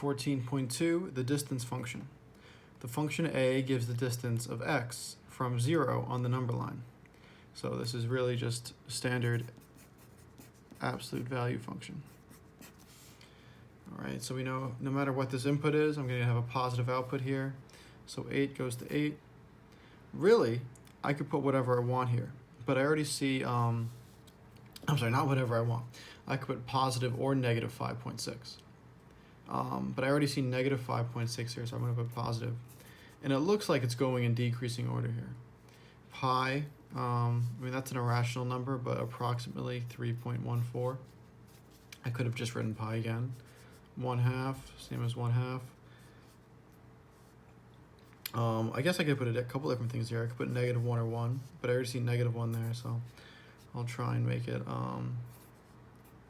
14.2, the distance function. The function a gives the distance of x from 0 on the number line. So this is really just standard absolute value function. All right, so we know no matter what this input is, I'm going to have a positive output here. So 8 goes to 8. Really, I could put whatever I want here, but I already see, I'm sorry, not whatever I want. I could put positive or negative 5.6. But I already see negative 5.6 here, so I'm going to put positive. And it looks like it's going in decreasing order here. Pi, I mean, that's an irrational number, but approximately 3.14. I could have just written pi again. 1/2, same as 1/2. I guess I could put a couple different things here. I could put negative 1 or 1, but I already see negative 1 there, so I'll try and make it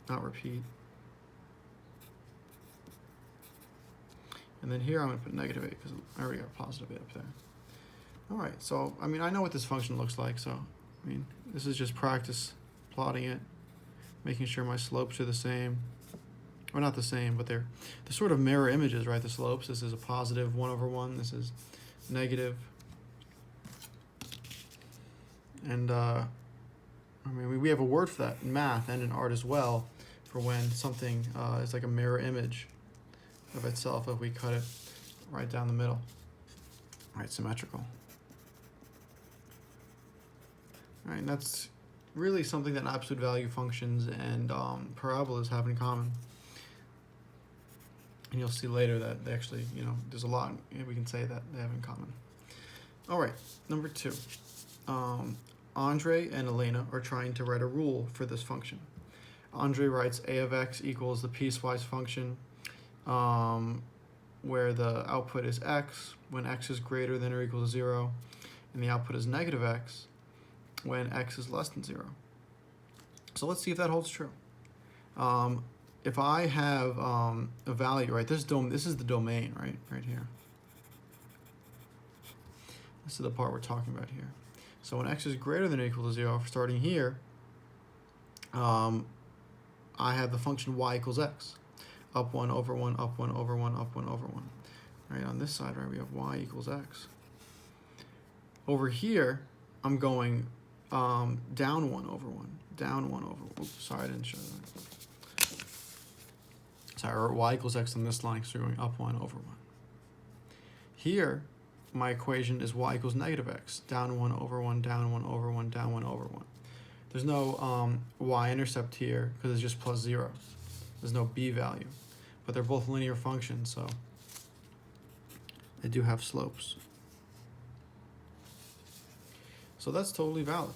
not repeat. And then here I'm going to put negative 8 because I already got positive 8 up there. All right, so I mean, I know what this function looks like, so I mean, this is just practice plotting it, making sure my slopes are the same. Or not the same, but they're sort of mirror images, right? The slopes, this is a positive 1/1, this is negative. And I mean, we have a word for that in math and in art as well, for when something is like a mirror image of itself if we cut it right down the middle. All right, symmetrical. All right, and that's really something that absolute value functions and parabolas have in common. And you'll see later that they actually, you know, there's a lot we can say that they have in common. All right, number 2. Andre and Elena are trying to write a rule for this function. Andre writes a of x equals the piecewise function where the output is x when x is greater than or equal to 0, and the output is negative x when x is less than 0. So let's see if that holds true. If I have a value, right, this is the domain, right here. This is the part we're talking about here. So when x is greater than or equal to 0, starting here, I have the function y equals x. Up 1 over 1, up 1 over 1, up 1 over 1. Right, on this side, right, we have y equals x. Over here, I'm going down 1 over 1, down 1 over 1. Oops, sorry, I didn't show that. Sorry, or y equals x on this line, because we're going up 1 over 1. Here, my equation is y equals negative x, down 1 over 1, down 1 over 1, down 1 over 1. There's no y-intercept here, because it's just plus 0. There's no b value. But they're both linear functions, so they do have slopes. So that's totally valid.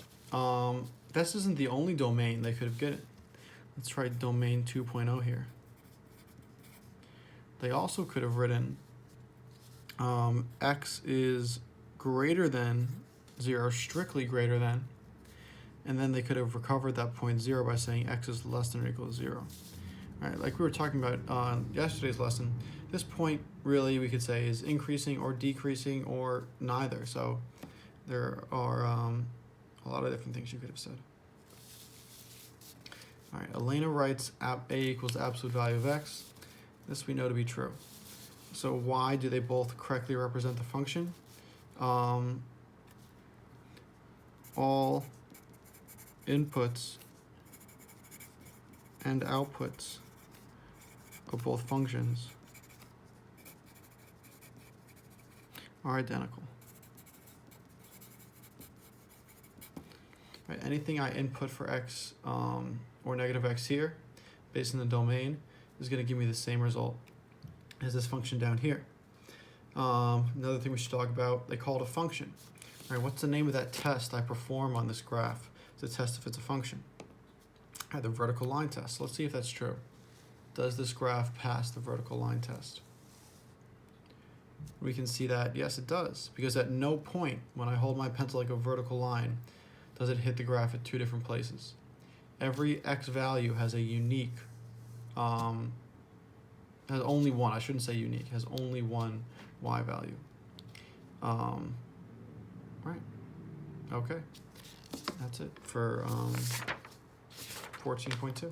This isn't the only domain they could have gotten. Let's try domain 2.0 here. They also could have written x is greater than 0, strictly greater than, and then they could have recovered that point 0 by saying x is less than or equal to 0. All right, like we were talking about on yesterday's lesson, this point really we could say is increasing or decreasing or neither. So there are a lot of different things you could have said. All right, Elena writes a equals absolute value of x. This we know to be true. So why do they both correctly represent the function? All inputs and outputs of both functions are identical. Right, anything I input for x or negative x here, based on the domain, is going to give me the same result as this function down here. Another thing we should talk about, they call it a function. All right, what's the name of that test I perform on this graph to test if it's a function? All right, the vertical line test. Let's see if that's true. Does this graph pass the vertical line test? We can see that, yes, it does, because at no point when I hold my pencil like a vertical line does it hit the graph at 2 different places. Every x value has a unique, has only one, I shouldn't say unique, has only one y value. Right, okay, that's it for 14.2.